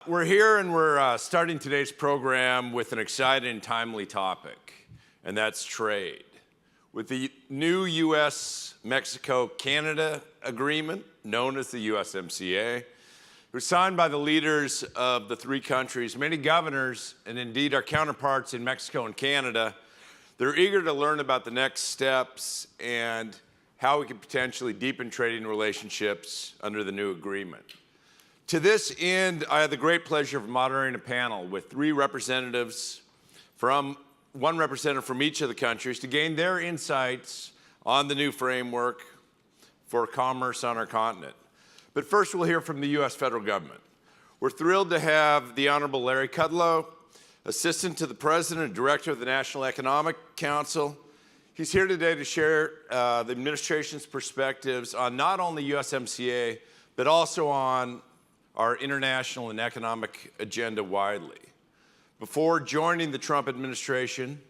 We're here and we're starting today's program with an exciting and timely topic, and that's trade. With the new U.S. Mexico-Canada Agreement, known as the USMCA, it was signed by the leaders of the three countries, many governors, and indeed our counterparts in Mexico and Canada. They're eager to learn about the next steps and how we can potentially deepen trading relationships under the new agreement. To this end, I had the great pleasure of moderating a panel with one representative from each of the countries to gain their insights on the new framework for commerce on our continent. But first, we'll hear from the U.S. federal government. We're thrilled to have the Honorable Larry Kudlow, Assistant to the President and Director of the National Economic Council. He's here today to share the administration's perspectives on not only USMCA, but also on our international and economic agenda widely. Before joining the Trump administration,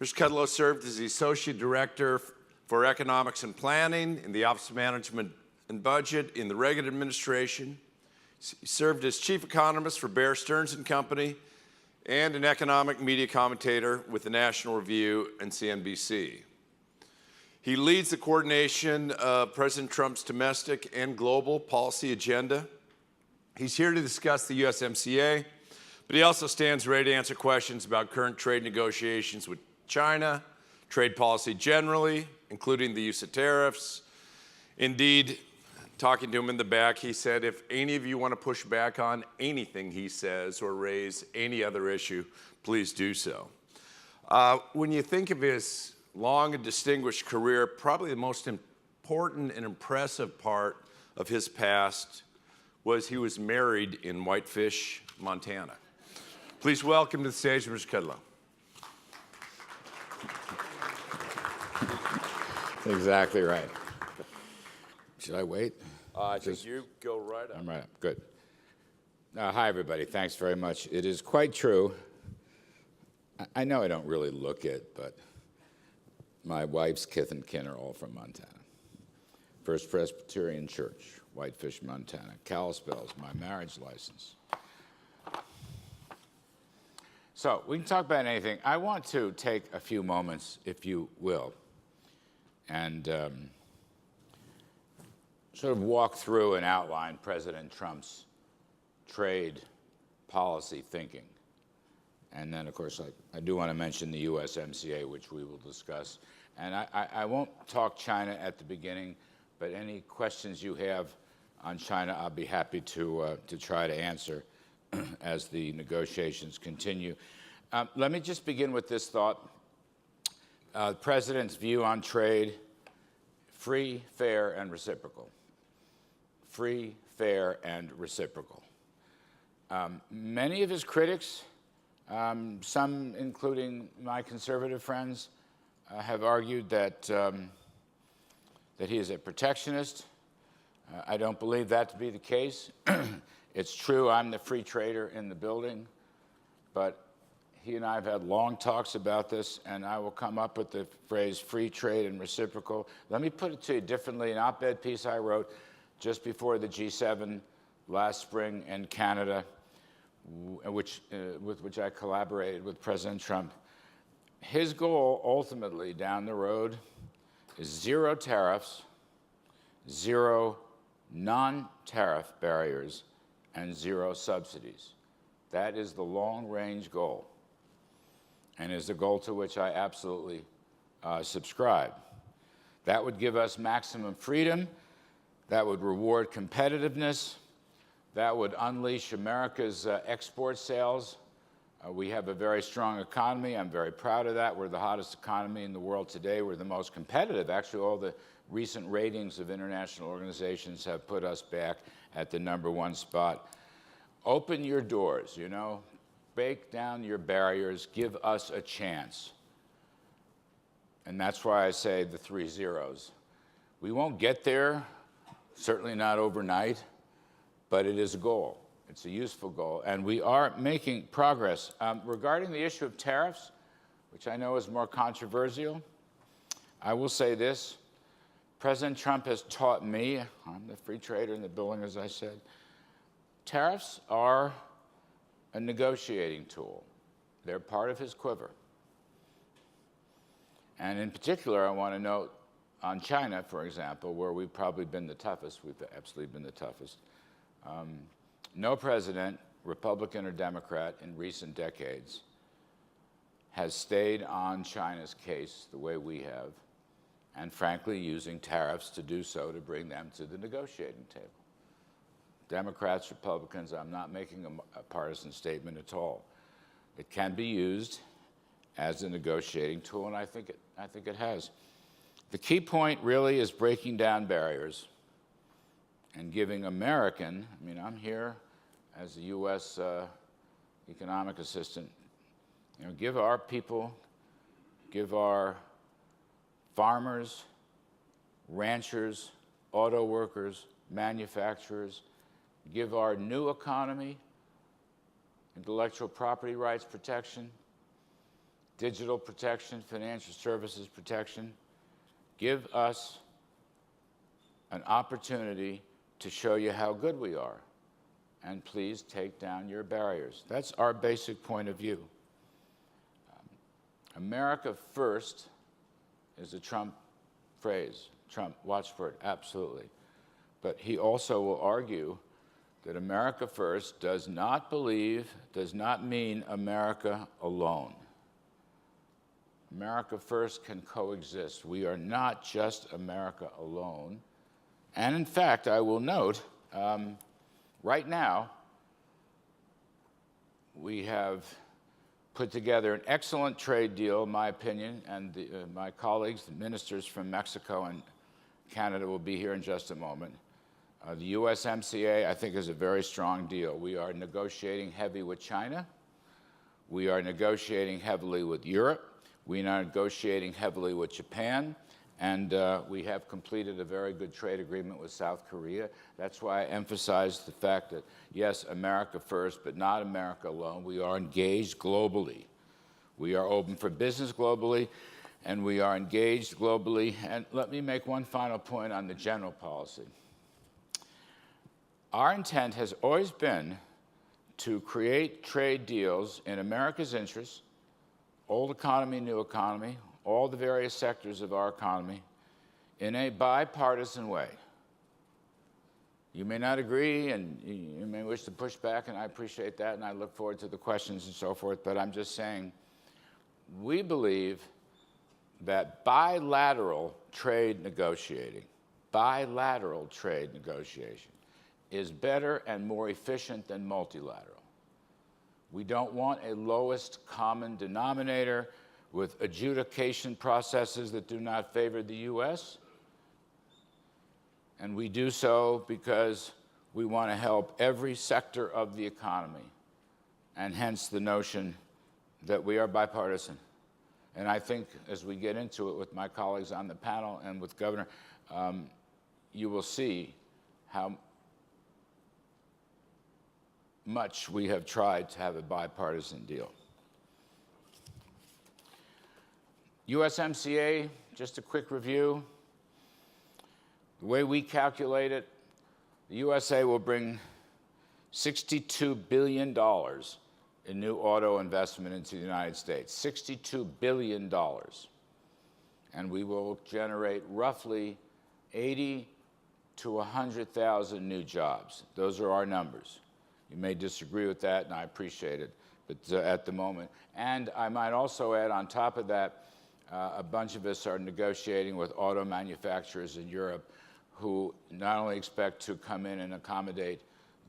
Mr. Kudlow served as the Associate Director for Economics and Planning in the Office of Management and Budget in the Reagan administration. He served as Chief Economist for Bear Stearns & Company and an economic media commentator with the National Review and CNBC. He leads the coordination of President Trump's domestic and global policy agenda. He's here to discuss the USMCA, but he also stands ready to answer questions about current trade negotiations with China, trade policy generally, including the use of tariffs. Indeed, talking to him in the back, he said, if any of you want to push back on anything he says or raise any other issue, please do so. When you think of his long and distinguished career, probably the most important and impressive part of his past was he was married in Whitefish, Montana. Please welcome to the stage Mr. Kudlow. Exactly right. Should I wait? I think you go right up. I'm right up. Good. Hi, everybody. Thanks very much. It is quite true. I know I don't really look it, but my wife's kith and kin are all from Montana. First Presbyterian Church, Whitefish, Montana. Kalispell's my marriage license. So we can talk about anything. I want to take a few moments, if you will, and sort of walk through and outline President Trump's trade policy thinking. And then, of course, I do want to mention the USMCA, which we will discuss. And I won't talk China at the beginning, but any questions you have on China, I'll be happy to try to answer as the negotiations continue. Let me just begin with this thought. The President's view on trade: free, fair, and reciprocal. Free, fair, and reciprocal. Many of his critics, some including my conservative friends, have argued that he is a protectionist. I don't believe that to be the case. It's true I'm the free trader in the building, but he and I have had long talks about this, and I will come up with the phrase free trade and reciprocal. Let me put it to you differently. An op-ed piece I wrote just before the G7 last spring in Canada, with which I collaborated with President Trump. His goal ultimately down the road is zero tariffs, zero non-tariff barriers, and zero subsidies. That is the long-range goal, and is a goal to which I absolutely subscribe. That would give us maximum freedom. That would reward competitiveness. That would unleash America's export sales. We have a very strong economy. I'm very proud of that. We're the hottest economy in the world today. We're the most competitive. Actually, all the recent ratings of international organizations have put us back at the #1 spot. Open your doors, break down your barriers, give us a chance. And that's why I say the 3 zeros. We won't get there, certainly not overnight, but it is a goal. It's a useful goal, and we are making progress. Regarding the issue of tariffs, which I know is more controversial, I will say this. President Trump has taught me, I'm the free trader in the building, as I said, Tariffs are a negotiating tool. They're part of his quiver. And in particular, I want to note on China, for example, where we've probably been the toughest, we've absolutely been the toughest. No president, Republican or Democrat, in recent decades has stayed on China's case the way we have, and frankly, using tariffs to do so to bring them to the negotiating table. Democrats, Republicans, I'm not making a partisan statement at all. It can be used as a negotiating tool, and I think it has. The key point really is breaking down barriers and giving American, I mean, I'm here as a U.S. economic assistant, give our people, give our farmers, ranchers, auto workers, manufacturers, give our new economy intellectual property rights protection, digital protection, financial services protection. Give us an opportunity to show you how good we are. And please take down your barriers. That's our basic point of view. America first is a Trump phrase. Trump, watch for it, absolutely. But he also will argue that America first does not mean America alone. America first can coexist. We are not just America alone. And in fact, I will note, right now, we have put together an excellent trade deal, in my opinion, and my colleagues, the ministers from Mexico and Canada will be here in just a moment. The USMCA, I think, is a very strong deal. We are negotiating heavy with China. We are negotiating heavily with Europe. We are negotiating heavily with Japan. And we have completed a very good trade agreement with South Korea. That's why I emphasize the fact that, yes, America first, but not America alone. We are engaged globally. We are open for business globally, and we are engaged globally. And let me make one final point on the general policy. Our intent has always been to create trade deals in America's interests, old economy, new economy, all the various sectors of our economy, in a bipartisan way. You may not agree, and you may wish to push back, and I appreciate that, and I look forward to the questions and so forth, but I'm just saying, we believe that bilateral trade negotiation is better and more efficient than multilateral. We don't want a lowest common denominator with adjudication processes that do not favor the U.S., and we do so because we want to help every sector of the economy, and hence the notion that we are bipartisan. And I think as we get into it with my colleagues on the panel and with Governor, you will see how much we have tried to have a bipartisan deal. USMCA, just a quick review. The way we calculate it, the USA will bring $62 billion in new auto investment into the United States, $62 billion. And we will generate roughly 80 to 100,000 new jobs. Those are our numbers. You may disagree with that, and I appreciate it, but at the moment. And I might also add on top of that, a bunch of us are negotiating with auto manufacturers in Europe who not only expect to come in and accommodate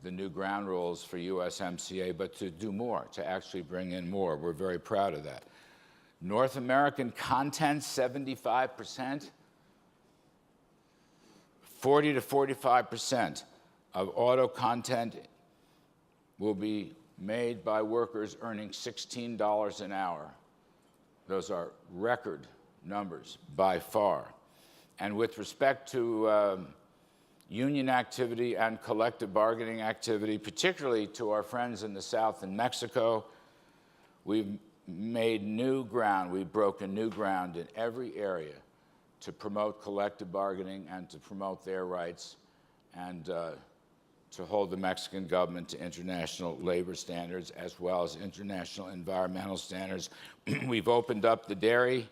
the new ground rules for USMCA, but to do more, to actually bring in more. We're very proud of that. North American content, 75%. 40 to 45% of auto content will be made by workers earning $16 an hour. Those are record numbers by far. And with respect to union activity and collective bargaining activity, particularly to our friends in the South and Mexico, we've made new ground. We've broken new ground in every area to promote collective bargaining and to promote their rights. And to hold the Mexican government to international labor standards as well as international environmental standards. We've opened up the dairy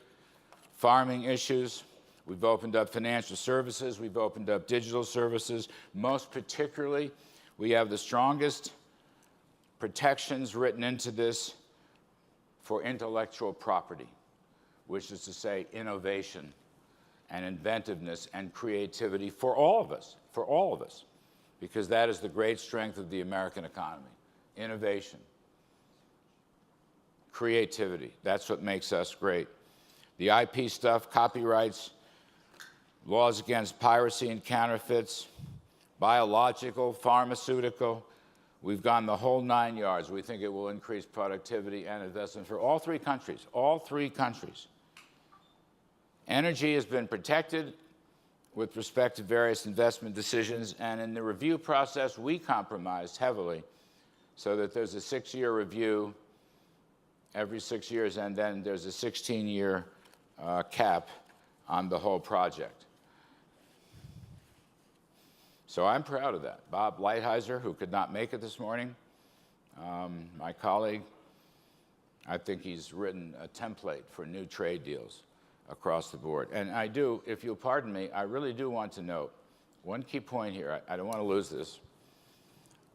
farming issues. We've opened up financial services. We've opened up digital services. Most particularly, we have the strongest protections written into this for intellectual property, which is to say innovation and inventiveness and creativity for all of us, because that is the great strength of the American economy. Innovation, creativity, that's what makes us great. The IP stuff, copyrights, laws against piracy and counterfeits, biological, pharmaceutical, we've gone the whole 9 yards. We think it will increase productivity and investment for all three countries, Energy has been protected with respect to various investment decisions, and in the review process, we compromised heavily so that there's a 6-year review every 6 years, and then there's a 16-year cap on the whole project. So I'm proud of that. Bob Lighthizer, who could not make it this morning, my colleague, I think he's written a template for new trade deals across the board. And I do, if you'll pardon me, I really do want to note one key point here. I don't want to lose this.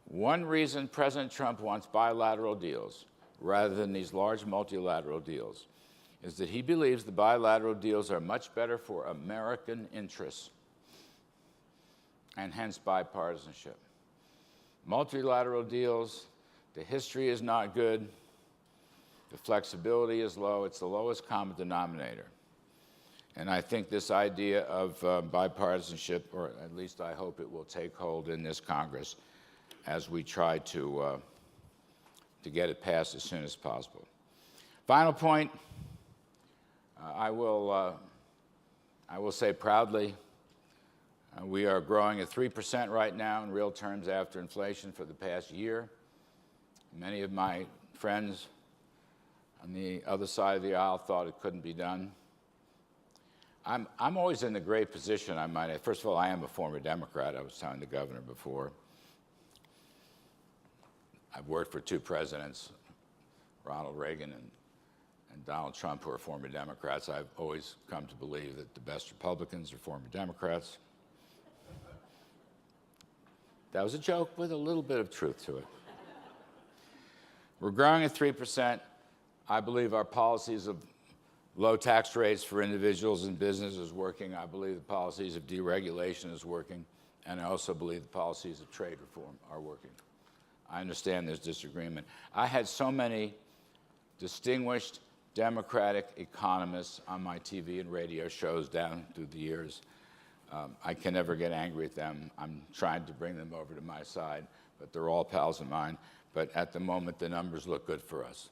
One reason President Trump wants bilateral deals rather than these large multilateral deals is that he believes the bilateral deals are much better for American interests and hence bipartisanship. Multilateral deals, the history is not good, the flexibility is low, it's the lowest common denominator. And I think this idea of bipartisanship, or at least I hope it will take hold in this Congress as we try to get it passed as soon as possible. Final point, I will say proudly, we are growing at 3% right now in real terms after inflation for the past year. Many of my friends on the other side of the aisle thought it couldn't be done. I'm always in the great position, I might add. First of all, I am a former Democrat. I was telling the governor before. I've worked for 2 presidents, Ronald Reagan and Donald Trump, who are former Democrats. I've always come to believe that the best Republicans are former Democrats. That was a joke with a little bit of truth to it. We're growing at 3%. I believe our policies of low tax rates for individuals and businesses is working. I believe the policies of deregulation is working. And I also believe the policies of trade reform are working. I understand there's disagreement. I had so many distinguished Democratic economists on my TV and radio shows down through the years. I can never get angry at them. I'm trying to bring them over to my side, but they're all pals of mine. But at the moment, the numbers look good for us.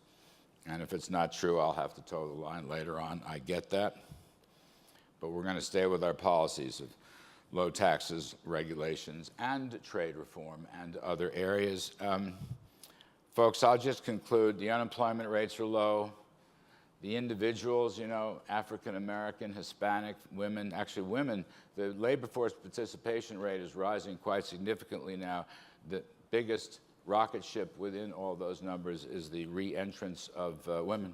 And if it's not true, I'll have to toe the line later on. I get that. But we're going to stay with our policies of low taxes, regulations, and trade reform and other areas. Folks, I'll just conclude. The unemployment rates are low. The individuals, African American, Hispanic, women, actually women, the labor force participation rate is rising quite significantly now. The biggest rocket ship within all those numbers is the re-entrance of women.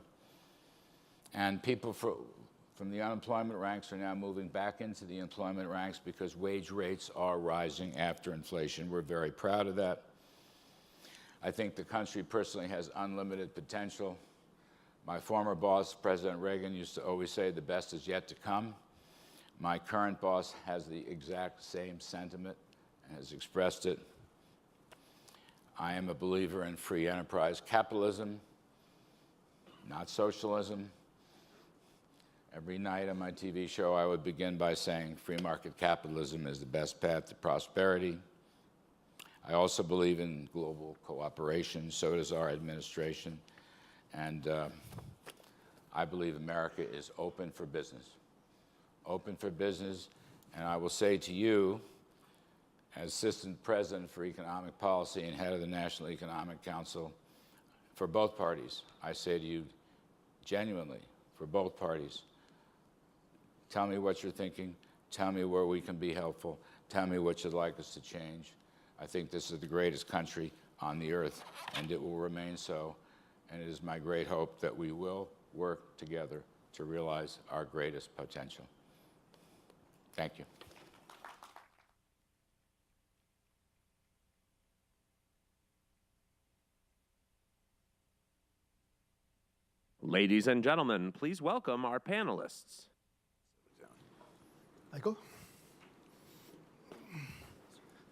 And people from the unemployment ranks are now moving back into the employment ranks because wage rates are rising after inflation. We're very proud of that. I think the country personally has unlimited potential. My former boss, President Reagan, used to always say the best is yet to come. My current boss has the exact same sentiment and has expressed it. I am a believer in free enterprise capitalism, not socialism. Every night on my TV show, I would begin by saying free market capitalism is the best path to prosperity. I also believe in global cooperation. So does our administration. And I believe America is open for business. Open for business. And I will say to you, as Assistant President for Economic Policy and head of the National Economic Council, for both parties, I say to you genuinely, for both parties, tell me what you're thinking. Tell me where we can be helpful. Tell me what you'd like us to change. I think this is the greatest country on the earth, and it will remain so. And it is my great hope that we will work together to realize our greatest potential. Thank you. Ladies and gentlemen, please welcome our panelists. Michael?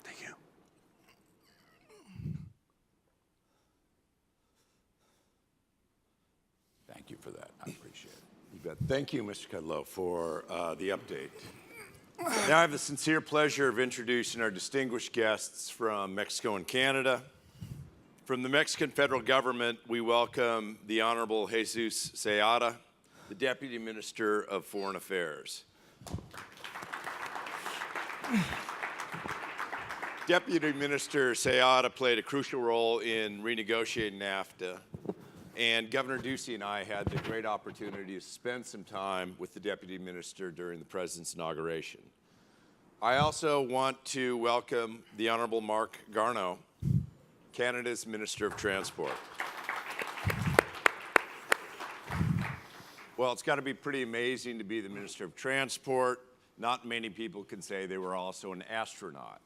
Thank you. Thank you for that. I appreciate it. You bet. Thank you, Mr. Kudlow, for the update. Now I have the sincere pleasure of introducing our distinguished guests from Mexico and Canada. From the Mexican federal government, we welcome the Honorable Jesus Seada, the Deputy Minister of Foreign Affairs. Deputy Minister Seada played a crucial role in renegotiating NAFTA, and Governor Ducey and I had the great opportunity to spend some time with the Deputy Minister during the President's inauguration. I also want to welcome the Honorable Marc Garneau, Canada's Minister of Transport. Well, it's got to be pretty amazing to be the Minister of Transport. Not many people can say they were also an astronaut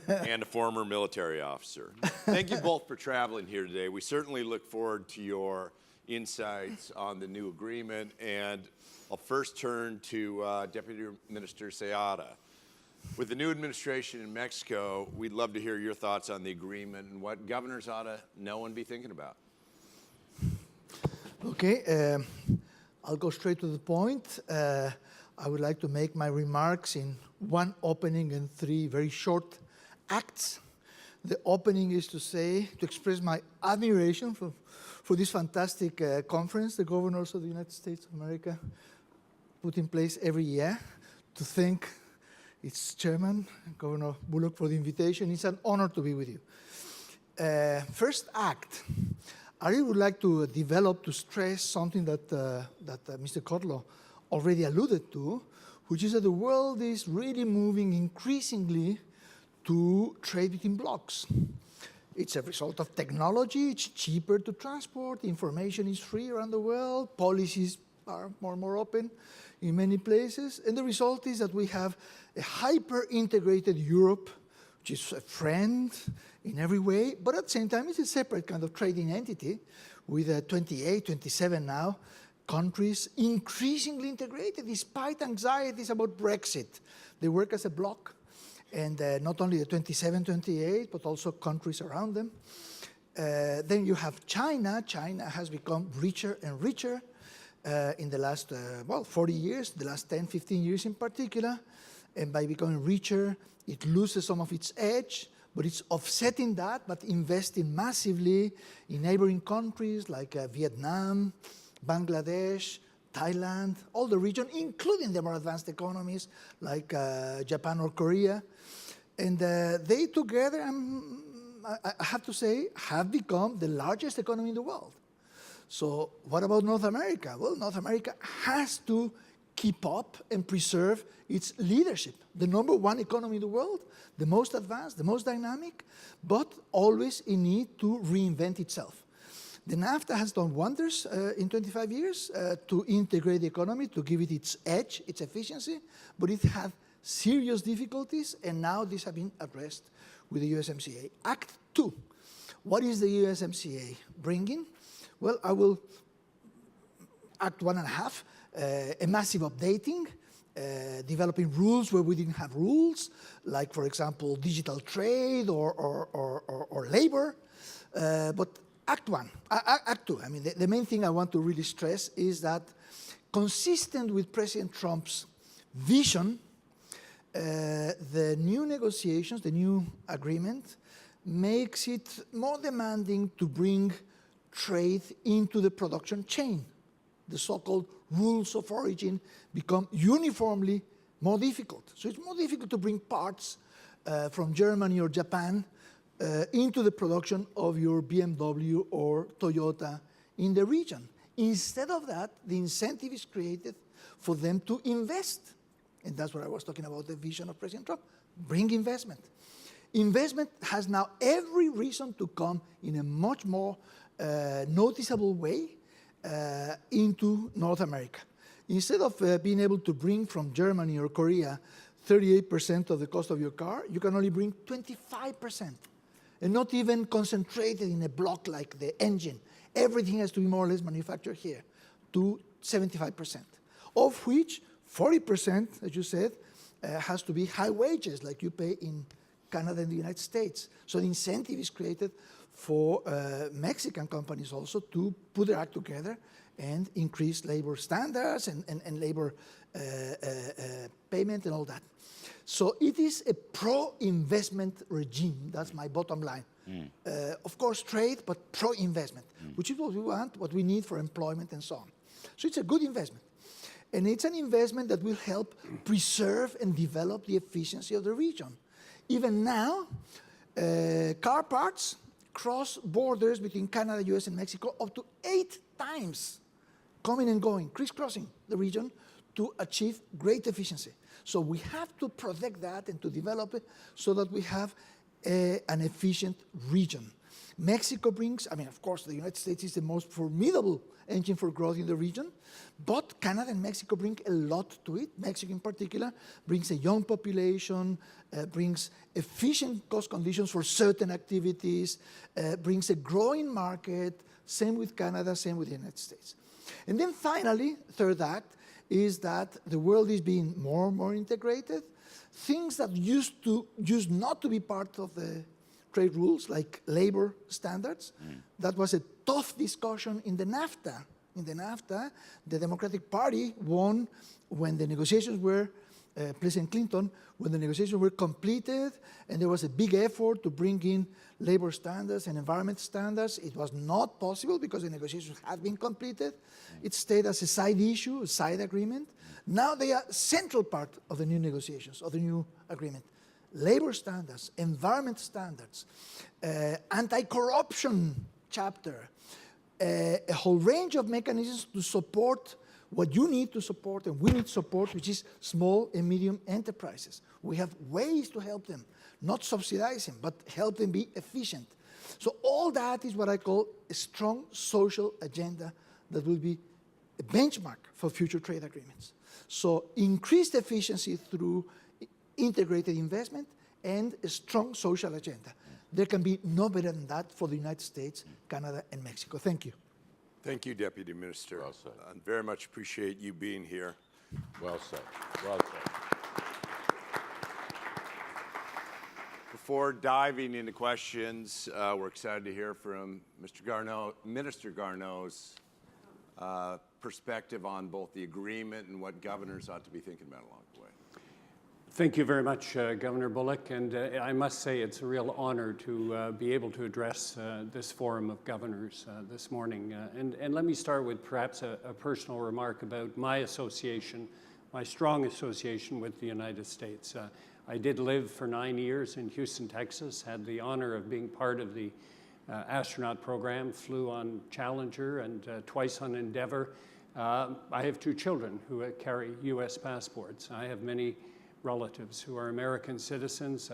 and a former military officer. Thank you both for traveling here today. We certainly look forward to your insights on the new agreement. And I'll first turn to Deputy Minister Seada. With the new administration in Mexico, we'd love to hear your thoughts on the agreement and what governors ought to know and be thinking about. Okay, I'll go straight to the point. I would like to make my remarks in one opening and three very short acts. The opening is to express my admiration for this fantastic conference the governors of the United States of America put in place every year. To thank its chairman, Governor Bullock, for the invitation. It's an honor to be with you. First act, I really would like to stress something that Mr. Kudlow already alluded to, which is that the world is really moving increasingly to trade between blocks. It's a result of technology. It's cheaper to transport. Information is free around the world. Policies are more and more open in many places. And the result is that we have a hyper-integrated Europe, which is a friend in every way, but at the same time, it's a separate kind of trading entity with 28, 27 now, countries increasingly integrated despite anxieties about Brexit. They work as a bloc, and not only the 27, 28, but also countries around them. Then you have China. China has become richer and richer in the last, 40 years, the last 10, 15 years in particular. And by becoming richer, it loses some of its edge, but it's offsetting that, but investing massively in neighboring countries like Vietnam, Bangladesh, Thailand, all the region, including the more advanced economies like Japan or Korea. And they together, I have to say, have become the largest economy in the world. So what about North America? Well, North America has to keep up and preserve its leadership. The number one economy in the world, the most advanced, the most dynamic, but always in need to reinvent itself. The NAFTA has done wonders in 25 years to integrate the economy, to give it its edge, its efficiency, but it had serious difficulties, and now these have been addressed with the USMCA. Act 2. What is the USMCA bringing? Well, I will Act 1.5, a massive updating, developing rules where we didn't have rules, like, for example, digital trade or labor. But Act 1, Act 2, I mean, the main thing I want to really stress is that consistent with President Trump's vision, the new negotiations, the new agreement, makes it more demanding to bring trade into the production chain. The so-called rules of origin become uniformly more difficult. So it's more difficult to bring parts from Germany or Japan into the production of your BMW or Toyota in the region. Instead of that, the incentive is created for them to invest. And that's what I was talking about, the vision of President Trump. Bring investment. Investment has now every reason to come in a much more noticeable way into North America. Instead of being able to bring from Germany or Korea 38% of the cost of your car, you can only bring 25%. And not even concentrated in a block like the engine. Everything has to be more or less manufactured here to 75%, of which 40%, as you said, has to be high wages like you pay in Canada and the United States. So the incentive is created for Mexican companies also to put their act together and increase labor standards and labor payment and all that. So it is a pro-investment regime. That's my bottom line. Of course, trade, but pro-investment, which is what we want, what we need for employment and so on. So it's a good investment. And it's an investment that will help preserve and develop the efficiency of the region. Even now, car parts cross borders between Canada, US, and Mexico up to 8 times, coming and going, crisscrossing the region to achieve great efficiency. So we have to protect that and to develop it so that we have an efficient region. Mexico brings, I mean, of course, the United States is the most formidable engine for growth in the region, but Canada and Mexico bring a lot to it. Mexico in particular brings a young population, brings efficient cost conditions for certain activities, brings a growing market, same with Canada, same with the United States. And then finally, third act, is that the world is being more and more integrated. Things that used not to be part of the trade rules, like labor standards, that was a tough discussion in the NAFTA. In the NAFTA, the Democratic Party won when the negotiations were, President Clinton, when the negotiations were completed, and there was a big effort to bring in labor standards and environment standards. It was not possible because the negotiations had been completed. It stayed as a side issue, a side agreement. Now they are central part of the new negotiations, of the new agreement. Labor standards, environment standards, anti-corruption chapter, a whole range of mechanisms to support what you need to support and we need support, which is small and medium enterprises. We have ways to help them, not subsidize them, but help them be efficient. So all that is what I call a strong social agenda that will be a benchmark for future trade agreements. So increased efficiency through integrated investment and a strong social agenda. There can be no better than that for the United States, Canada, and Mexico. Thank you. Thank you, Deputy Minister. Well said. I very much appreciate you being here. Well said. Well said. Before diving into questions, we're excited to hear from Minister Garneau's perspective on both the agreement and what governors ought to be thinking about along the way. Thank you very much, Governor Bullock, and I must say it's a real honor to be able to address this forum of governors this morning. And let me start with perhaps a personal remark about my association, my strong association with the United States. I did live for 9 years in Houston, Texas, had the honor of being part of the astronaut program, flew on Challenger and twice on Endeavour. I have 2 children who carry U.S. passports. I have many relatives who are American citizens.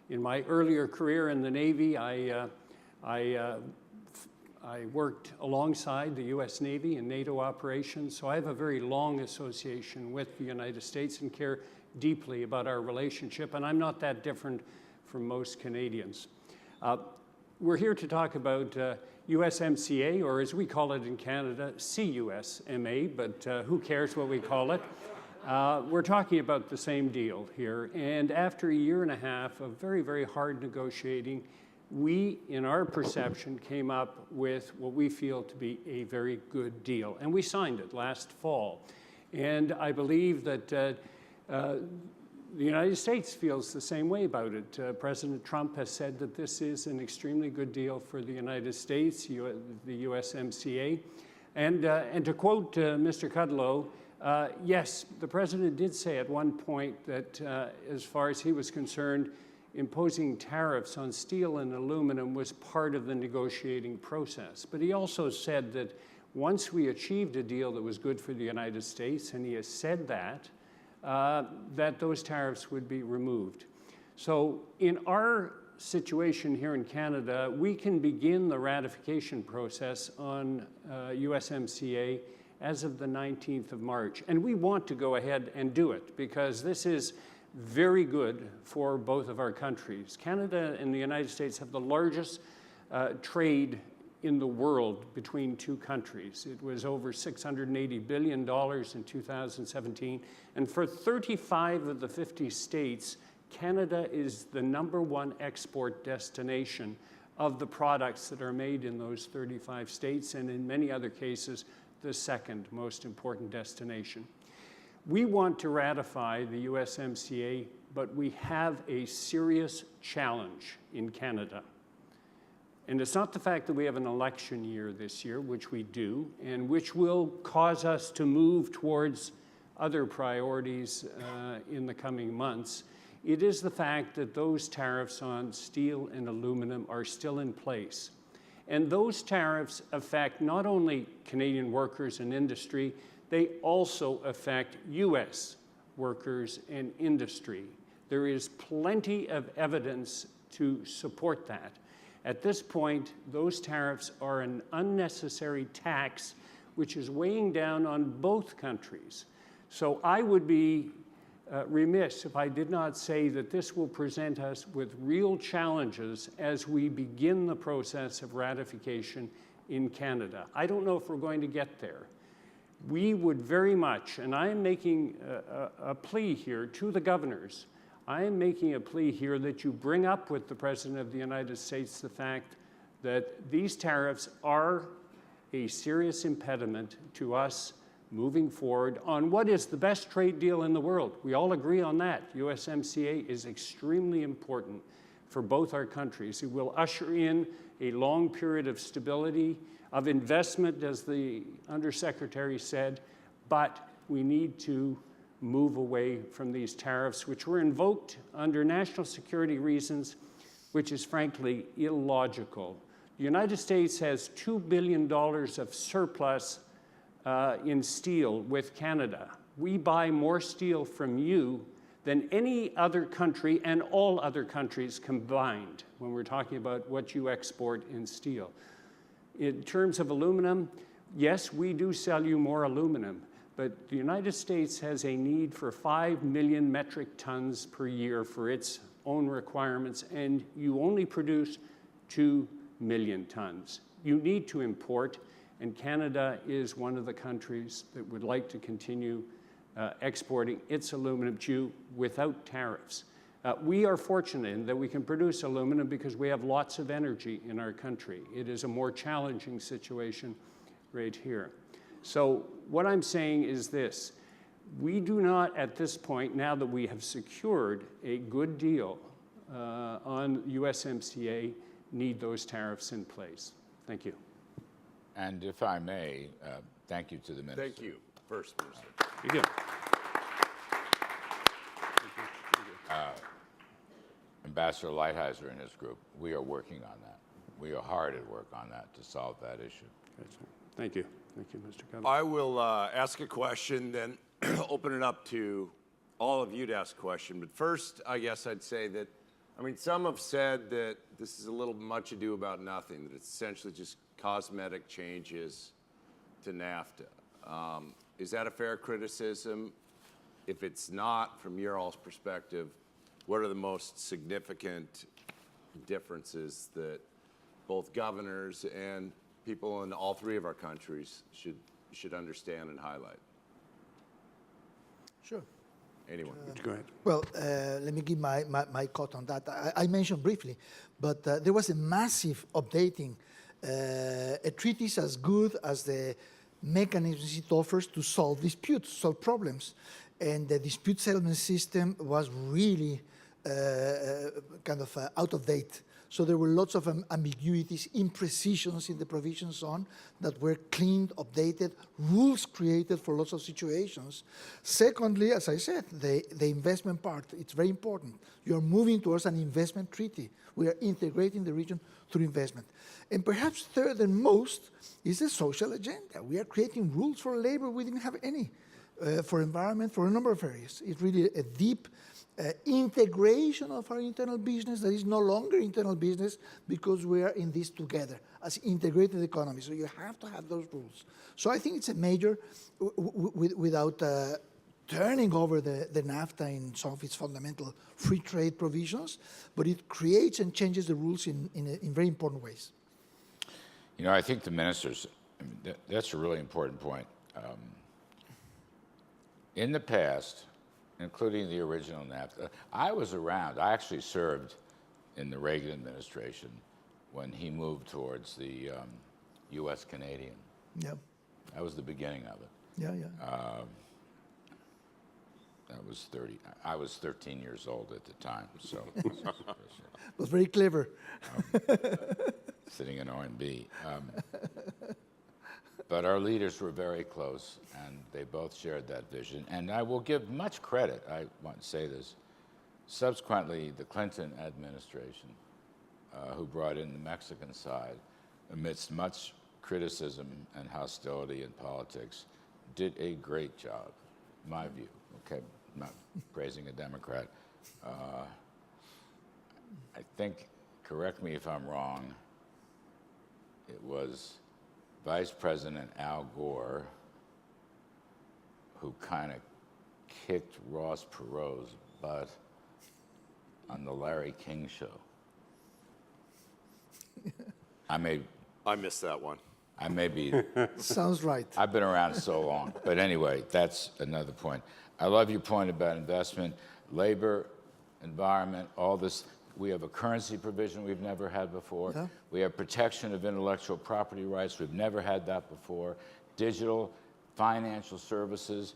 In my earlier career in the Navy, I worked alongside the U.S. Navy in NATO operations, so I have a very long association with the United States and care deeply about our relationship, and I'm not that different from most Canadians. We're here to talk about USMCA, or as we call it in Canada, CUSMA, but who cares what we call it? We're talking about the same deal here, and after a year and a half of very, very hard negotiating, we, in our perception, came up with what we feel to be a very good deal, and we signed it last fall. And I believe that the United States feels the same way about it. President Trump has said that this is an extremely good deal for the United States, the USMCA. And to quote Mr. Kudlow, yes, the president did say at one point that as far as he was concerned, imposing tariffs on steel and aluminum was part of the negotiating process. But he also said that once we achieved a deal that was good for the United States, and he has said that, that those tariffs would be removed. So in our situation here in Canada, we can begin the ratification process on USMCA as of the 19th of March. And we want to go ahead and do it because this is very good for both of our countries. Canada and the United States have the largest trade in the world between two countries. It was over $680 billion in 2017. And for 35 of the 50 states, Canada is the #1 export destination of the products that are made in those 35 states, and in many other cases, the second most important destination. We want to ratify the USMCA, but we have a serious challenge in Canada. And it's not the fact that we have an election year this year, which we do, and which will cause us to move towards other priorities in the coming months. It is the fact that those tariffs on steel and aluminum are still in place. And those tariffs affect not only Canadian workers and industry, they also affect U.S. workers and industry. There is plenty of evidence to support that. At this point, those tariffs are an unnecessary tax which is weighing down on both countries. So I would be remiss if I did not say that this will present us with real challenges as we begin the process of ratification in Canada. I don't know if we're going to get there. We would very much, and I am making a plea here to the governors, I am making a plea here that you bring up with the President of the United States the fact that these tariffs are a serious impediment to us moving forward on what is the best trade deal in the world. We all agree on that. USMCA is extremely important for both our countries. It will usher in a long period of stability, of investment, as the Undersecretary said, but we need to move away from these tariffs, which were invoked under national security reasons, which is frankly illogical. The United States has $2 billion of surplus in steel with Canada. We buy more steel from you than any other country and all other countries combined when we're talking about what you export in steel. In terms of aluminum, yes, we do sell you more aluminum, but the United States has a need for 5 million metric tons per year for its own requirements, and you only produce 2 million tons. You need to import, and Canada is one of the countries that would like to continue exporting its aluminum to you without tariffs. We are fortunate in that we can produce aluminum because we have lots of energy in our country. It is a more challenging situation right here. So what I'm saying is this: we do not, at this point, now that we have secured a good deal on USMCA, need those tariffs in place. Thank you. And if I may, thank you to the Minister. Thank you. First, Minister. Thank you. Ambassador Lighthizer and his group, we are working on that. We are hard at work on that to solve that issue. Thank you. Thank you, Mr. Cutler. I will ask a question, then open it up to all of you to ask a question. But first, I guess I'd say that, I mean, some have said that this is a little much ado about nothing, that it's essentially just cosmetic changes to NAFTA. Is that a fair criticism? If it's not, from your all's perspective, what are the most significant differences that both governors and people in all three of our countries should understand and highlight? Sure. Anyone? Go ahead. Well, let me give my thought on that. I mentioned briefly, but there was a massive updating. A treaty is as good as the mechanisms it offers to solve disputes, solve problems. And the dispute settlement system was really kind of out of date. So there were lots of ambiguities, imprecisions in the provisions on that were cleaned, updated, rules created for lots of situations. Secondly, as I said, the investment part, it's very important. You're moving towards an investment treaty. We are integrating the region through investment. And perhaps third and most is the social agenda. We are creating rules for labor we didn't have any, for environment, for a number of areas. It's really a deep integration of our internal business that is no longer internal business because we are in this together as integrated economy. So you have to have those rules. So I think it's a major, without turning over the NAFTA in some of its fundamental free trade provisions, but it creates and changes the rules in very important ways. You know, I think the ministers, that's a really important point. In the past, including the original NAFTA, I was around. I actually served in the Reagan administration when he moved towards the U.S. Canadian. Yeah. That was the beginning of it. Yeah, yeah. I was 13 years old at the time, so Was very clever. sitting in R&B. But our leaders were very close, and they both shared that vision. And I will give much credit, I want to say this, subsequently the Clinton administration, who brought in the Mexican side, amidst much criticism and hostility in politics, did a great job, in my view. Okay, I'm not praising a Democrat. I think, correct me if I'm wrong, it was Vice President Al Gore who kind of kicked Ross Perot's butt on the Larry King show. I missed that one. I may be. Sounds right. I've been around so long. But anyway, that's another point. I love your point about investment, labor, environment, all this. We have a currency provision we've never had before. Yeah. We have protection of intellectual property rights. We've never had that before. Digital, financial services.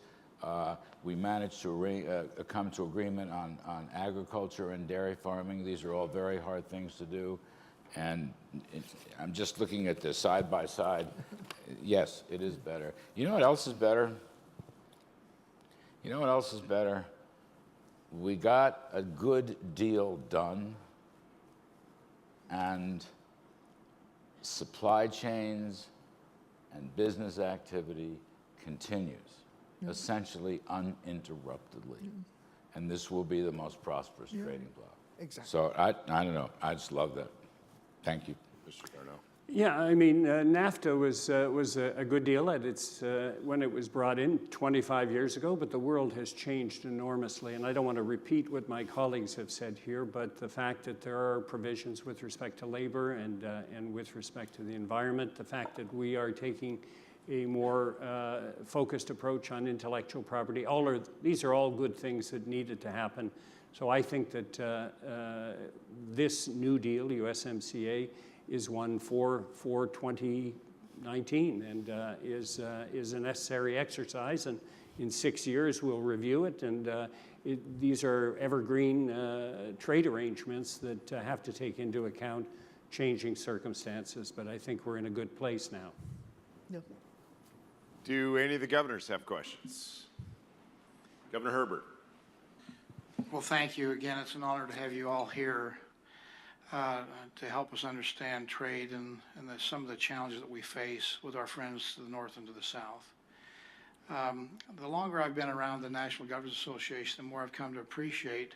We managed to come to agreement on agriculture and dairy farming. These are all very hard things to do. And I'm just looking at this side by side. Yes, it is better. You know what else is better? You know what else is better? We got a good deal done, and supply chains and business activity continues, essentially uninterruptedly. And this will be the most prosperous trading bloc. Exactly. So I don't know, I just love that. Thank you. Mr. Garneau. Yeah, I mean, NAFTA was a good deal at its when it was brought in 25 years ago, but the world has changed enormously. And I don't want to repeat what my colleagues have said here, but the fact that there are provisions with respect to labor and with respect to the environment, the fact that we are taking a more focused approach on intellectual property, these are all good things that needed to happen. So I think that this new deal, USMCA, is one for 2019 and is a necessary exercise. And in 6 years, we'll review it. And these are evergreen trade arrangements that have to take into account changing circumstances. But I think we're in a good place now. Yep. Do any of the governors have questions? Governor Herbert. Well, thank you. Again, it's an honor to have you all here to help us understand trade and some of the challenges that we face with our friends to the north and to the south. The longer I've been around the National Governors Association, the more I've come to appreciate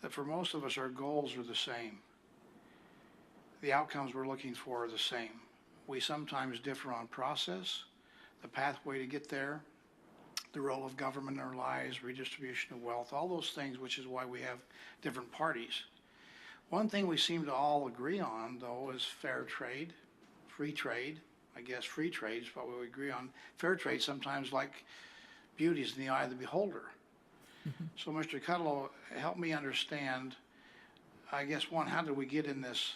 that for most of us, our goals are the same. The outcomes we're looking for are the same. We sometimes differ on process, the pathway to get there, the role of government in our lives, redistribution of wealth, all those things, which is why we have different parties. One thing we seem to all agree on, though, is fair trade, free trade. I guess free trade is what we agree on. Fair trade sometimes, like beauty, is in the eye of the beholder. So, Mr. Kudlow, help me understand, I guess, one, how did we get in this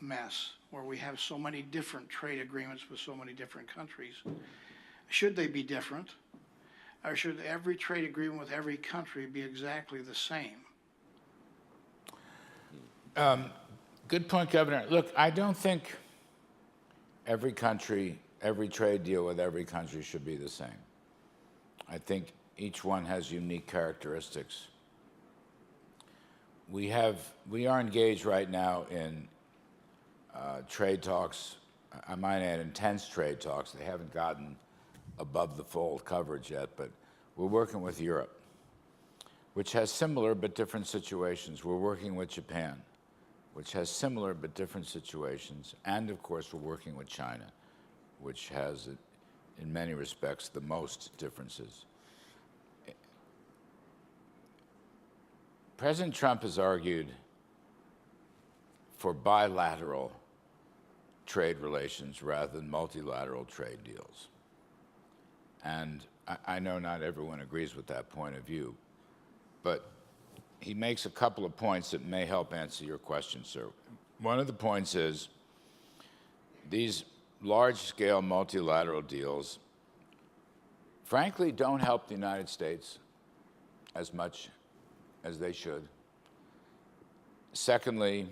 mess where we have so many different trade agreements with so many different countries? Should they be different? Or should every trade agreement with every country be exactly the same? Good point, Governor. Look, I don't think every country, every trade deal with every country should be the same. I think each one has unique characteristics. We are engaged right now in trade talks. I might add intense trade talks. They haven't gotten above the fold coverage yet, but we're working with Europe which has similar but different situations. We're working with Japan, which has similar but different situations. And of course, we're working with China, which has, in many respects, the most differences. President Trump has argued for bilateral trade relations rather than multilateral trade deals. And I know not everyone agrees with that point of view, but he makes a couple of points that may help answer your question, sir. One of the points is these large-scale multilateral deals, frankly, don't help the United States as much as they should. Secondly,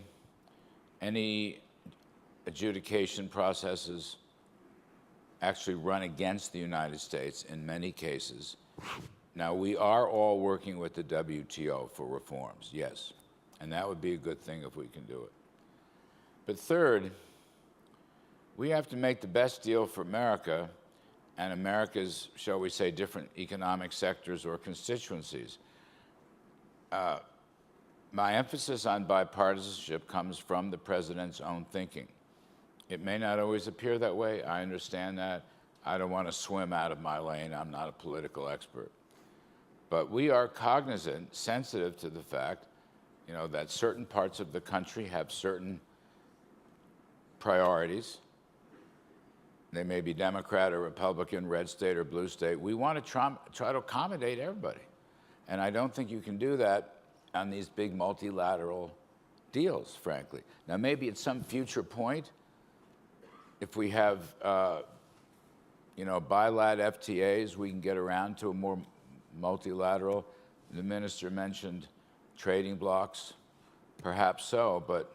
any adjudication processes actually run against the United States in many cases. Now, we are all working with the WTO for reforms, yes, and that would be a good thing if we can do it. But third, we have to make the best deal for America and America's, shall we say, different economic sectors or constituencies. My emphasis on bipartisanship comes from the president's own thinking. It may not always appear that way. I understand that. I don't want to swim out of my lane. I'm not a political expert. But we are cognizant, sensitive to the fact, that certain parts of the country have certain priorities. They may be Democrat or Republican, red state or blue state. We want to try to accommodate everybody. And I don't think you can do that on these big multilateral deals, frankly. Now, maybe at some future point, if we have, bilat FTAs, we can get around to a more multilateral. The minister mentioned trading blocks. Perhaps so, but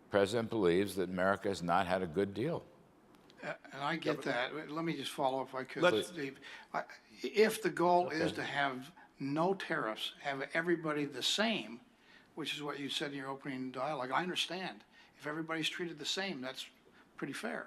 the president believes that America has not had a good deal. And I get that. Let me just follow up if I could, Steve. If the goal is to have no tariffs, have everybody the same, which is what you said in your opening dialogue, I understand. If everybody's treated the same, that's pretty fair.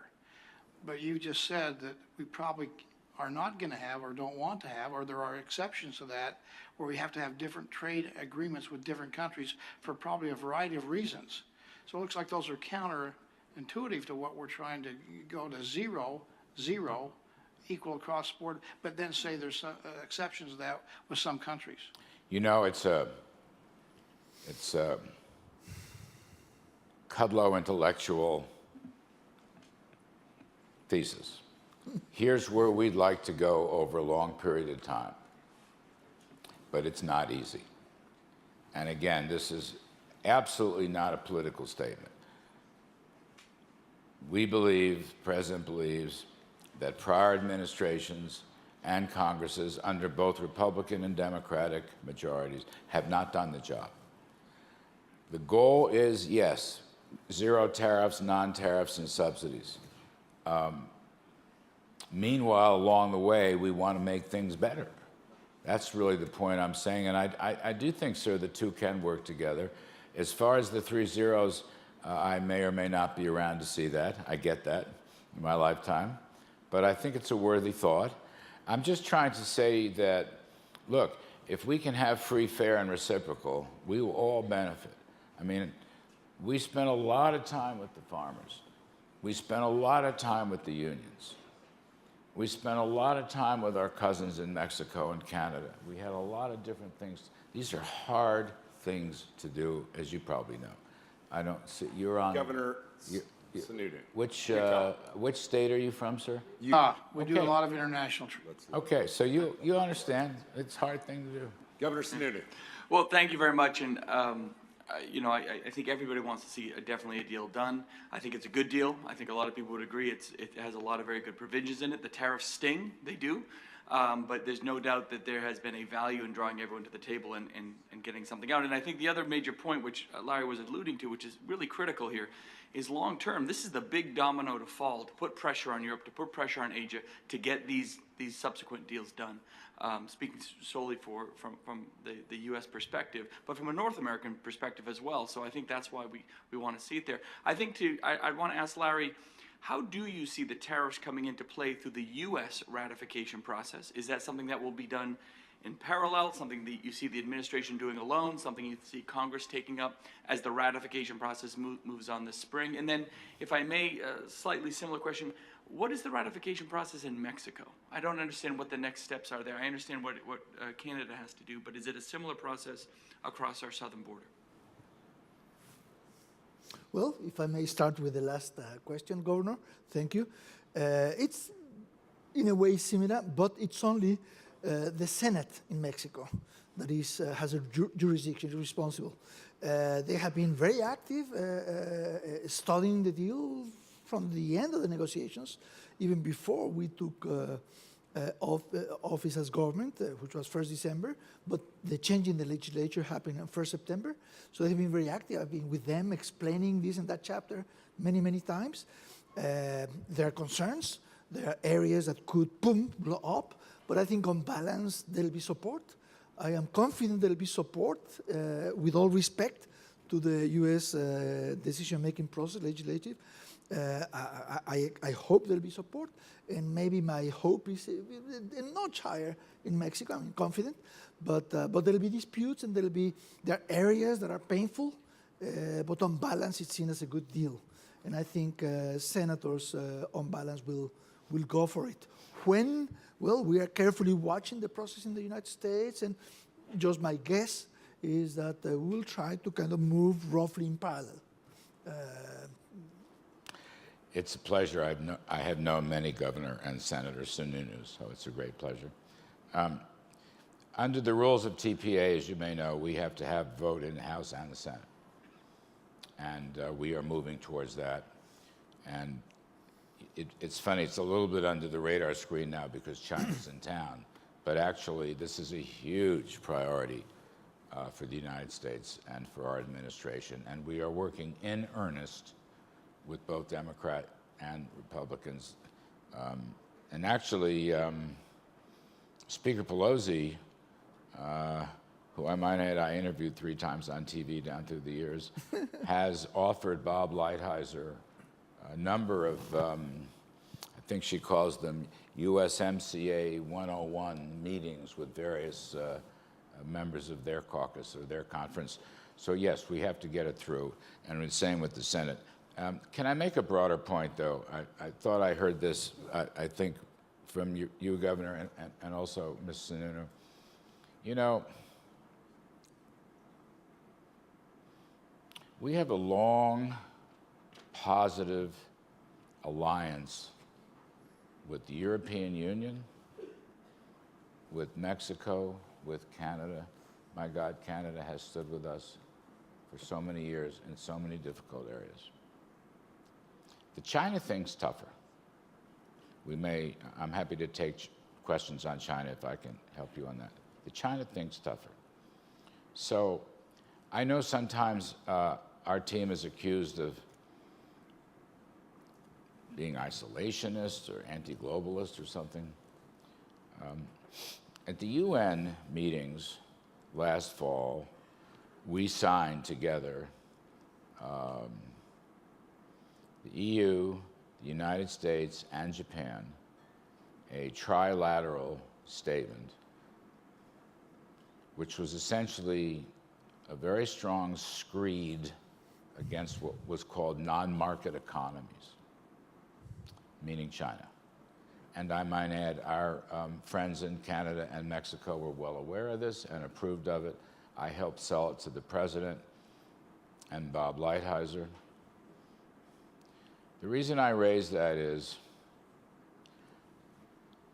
But you just said that we probably are not going to have or don't want to have, or there are exceptions to that, where we have to have different trade agreements with different countries for probably a variety of reasons. So it looks like those are counterintuitive to what we're trying to go to zero, equal across the board, but then say there's some, exceptions to that with some countries. It's a Kudlow intellectual thesis. Here's where we'd like to go over a long period of time. But it's not easy. And again, this is absolutely not a political statement. We believe, the president believes, that prior administrations and Congresses under both Republican and Democratic majorities have not done the job. The goal is, yes, zero tariffs, non-tariffs, and subsidies. Meanwhile, along the way, we want to make things better. That's really the point I'm saying. And I do think, sir, the two can work together. As far as the 3 zeros, I may or may not be around to see that. I get that in my lifetime. But I think it's a worthy thought. I'm just trying to say that, look, if we can have free, fair, and reciprocal, we will all benefit. I mean, we spent a lot of time with the farmers. We spent a lot of time with the unions. We spent a lot of time with our cousins in Mexico and Canada. We had a lot of different things. These are hard things to do, as you probably know. I don't see, you're on... Governor Sununu. Which state are you from, sir? We do a lot of international trade. Okay, so you understand it's a hard thing to do. Governor Sununu. Well, thank you very much. And, I think everybody wants to see definitely a deal done. I think it's a good deal. I think a lot of people would agree it has a lot of very good provisions in it. The tariffs sting, they do. But there's no doubt that there has been a value in drawing everyone to the table and getting something out. And I think the other major point, which Larry was alluding to, which is really critical here, is long term. This is the big domino to fall, to put pressure on Europe, to put pressure on Asia, to get these subsequent deals done. Speaking solely from the U.S. perspective, but from a North American perspective as well. So I think that's why we want to see it there. I think I want to ask Larry, how do you see the tariffs coming into play through the U.S. ratification process? Is that something that will be done in parallel, something that you see the administration doing alone, something you see Congress taking up as the ratification process moves on this spring? And then, if I may, a slightly similar question, what is the ratification process in Mexico? I don't understand what the next steps are there. I understand what Canada has to do, but is it a similar process across our southern border? Well, if I may start with the last question, Governor, thank you. It's in a way similar, but it's only the Senate in Mexico that has a jurisdiction responsible. They have been very active studying the deal from the end of the negotiations, even before we took office as government, which was 1st December, but the change in the legislature happened on 1st September. So they've been very active. I've been with them explaining this and that chapter many, many times. There are concerns. There are areas that could, boom, blow up. But I think on balance, there'll be support. I am confident there'll be support with all respect to the U.S. Decision-making process, legislative. I hope there'll be support, and maybe my hope is a notch higher in Mexico. I'm confident, but there'll be disputes, and there are areas that are painful, but on balance, it's seen as a good deal. And I think senators, on balance, will go for it. When? Well, we are carefully watching the process in the United States, and just my guess is that we'll try to kind of move roughly in parallel. It's a pleasure. I have known many Governor and Senator Sununu, so it's a great pleasure. Under the rules of TPA, as you may know, we have to have vote in the House and the Senate. And we are moving towards that. And it's funny, it's a little bit under the radar screen now because China's in town. But actually, this is a huge priority for the United States and for our administration. And we are working in earnest with both Democrat and Republicans. And actually, Speaker Pelosi, who I might add I interviewed 3 times on TV down through the years, has offered Bob Lighthizer a number of, I think she calls them USMCA 101 meetings with various members of their caucus or their conference. So yes, we have to get it through, and the same with the Senate. Can I make a broader point, though? I thought I heard this, I think, from you Governor, and also Ms. Sununu. You know, we have a long, positive alliance with the European Union, with Mexico, with Canada. My God, Canada has stood with us for so many years in so many difficult areas. The China thing's tougher. I'm happy to take questions on China if I can help you on that. The China thing's tougher. So I know sometimes our team is accused of being isolationist or anti-globalist or something. At the UN meetings last fall, we signed together the EU, the United States, and Japan, a trilateral statement, which was essentially a very strong screed against what was called non-market economies, meaning China. And I might add, our friends in Canada and Mexico were well aware of this and approved of it. I helped sell it to the president and Bob Lighthizer. The reason I raise that is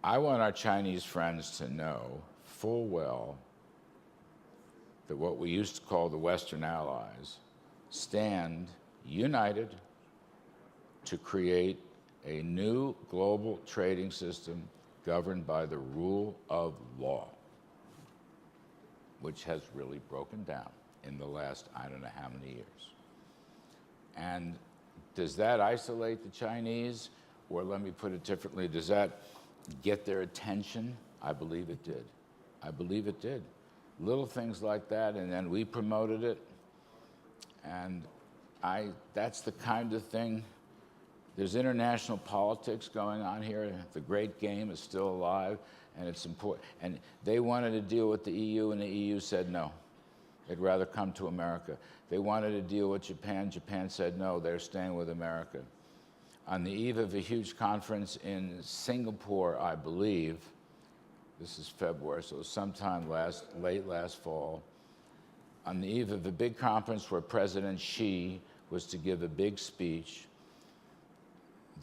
I want our Chinese friends to know full well that what we used to call the Western allies stand united to create a new global trading system governed by the rule of law, which has really broken down in the last I don't know how many years. And does that isolate the Chinese? Or let me put it differently, does that get their attention? I believe it did. I believe it did. Little things like that, and then we promoted it. And that's the kind of thing. There's international politics going on here. The great game is still alive. and it's important. And they wanted to deal with the EU, and the EU said no. They'd rather come to America. They wanted to deal with Japan. Japan said no, they're staying with America. On the eve of a huge conference in Singapore, I believe, this is February, so it was sometime late last fall, on the eve of a big conference where President Xi was to give a big speech,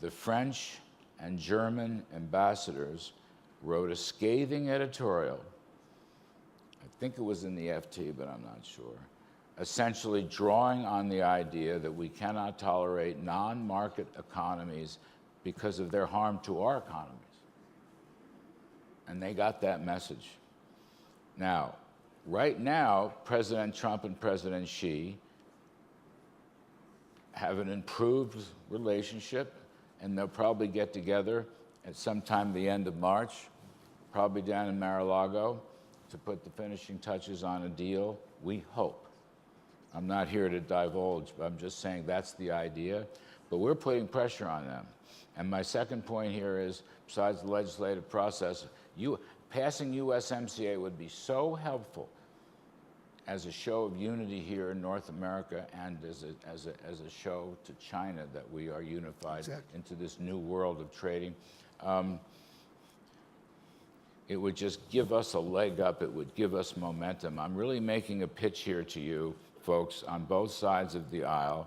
the French and German ambassadors wrote a scathing editorial. I think it was in the FT, but I'm not sure. Essentially drawing on the idea that we cannot tolerate non-market economies because of their harm to our economies. And they got that message. Now, right now, President Trump and President Xi have an improved relationship, and they'll probably get together at sometime the end of March, probably down in Mar-a-Lago, to put the finishing touches on a deal, we hope. I'm not here to divulge, but I'm just saying that's the idea. But we're putting pressure on them. And my second point here is, besides the legislative process, passing USMCA would be so helpful as a show of unity here in North America and as a show to China that we are unified into this new world of trading. It would just give us a leg up. It would give us momentum. I'm really making a pitch here to you, folks, on both sides of the aisle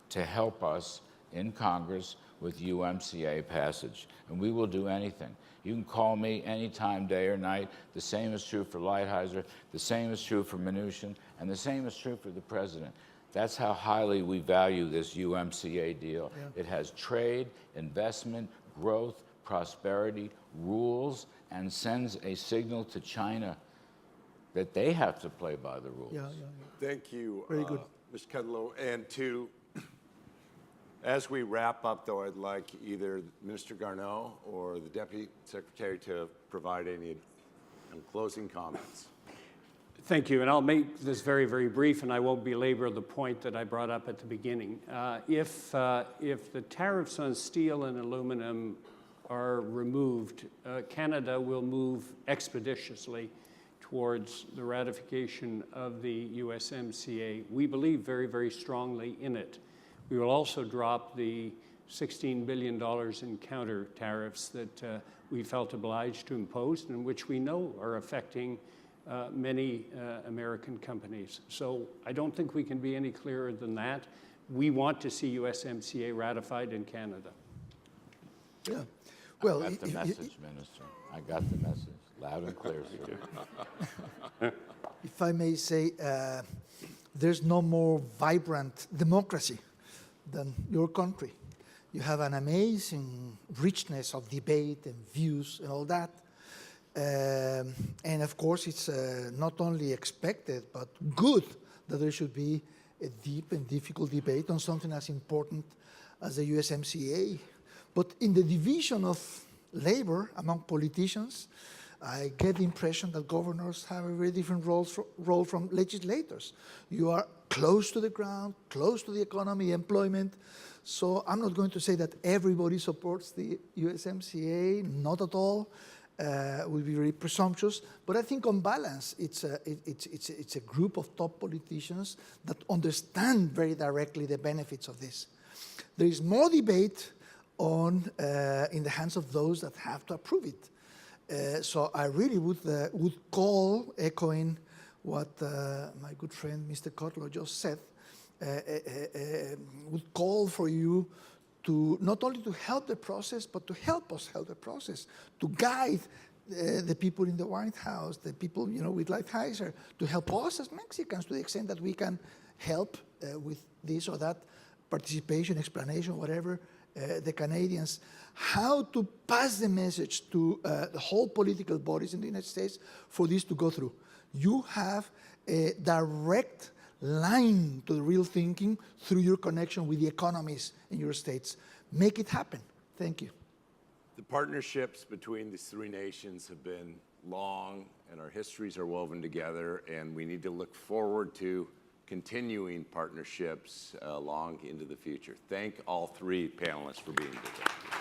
to help us in Congress with UMCA passage. And we will do anything. You can call me anytime, day or night. The same is true for Lighthizer. The same is true for Mnuchin. And the same is true for the president. That's how highly we value this UMCA deal. Yeah. It has trade, investment, growth, prosperity, rules, and sends a signal to China that they have to play by the rules. Thank you, Very good. Mr. Kudlow. And as we wrap up, though, I'd like either Minister Garneau or the Deputy Secretary to provide any closing comments. Thank you, and I'll make this very, very brief, and I won't belabor the point that I brought up at the beginning. If the tariffs on steel and aluminum are removed, Canada will move expeditiously towards the ratification of the USMCA. We believe very, very strongly in it. We will also drop the $16 billion in counter tariffs that we felt obliged to impose and which we know are affecting many American companies. So I don't think we can be any clearer than that. We want to see USMCA ratified in Canada. Yeah. Well, I got the message, Minister. I got the message. Loud and clear, sir. If I may say, there's no more vibrant democracy than your country. You have an amazing richness of debate and views and all that. And of course, it's not only expected, but good that there should be a deep and difficult debate on something as important as the USMCA. But in the division of labor among politicians, I get the impression that governors have a very different role from legislators. You are close to the ground, close to the economy, employment. So I'm not going to say that everybody supports the USMCA, not at all. Will be very presumptuous, but I think on balance, it's a group of top politicians that understand very directly the benefits of this. There is more debate in the hands of those that have to approve it. So I really would call, echoing what my good friend Mr. Kudlow just said, would call for you to not only to help the process, but to help us help the process, to guide the people in the White House, the people with Lighthizer, to help us as Mexicans to the extent that we can help with this or that participation, explanation, whatever, the Canadians, how to pass the message to the whole political bodies in the United States for this to go through. You have a direct line to the real thinking through your connection with the economies in your states. Make it happen. Thank you. The partnerships between these three nations have been long, and our histories are woven together, and we need to look forward to continuing partnerships long into the future. Thank all three panelists for being here.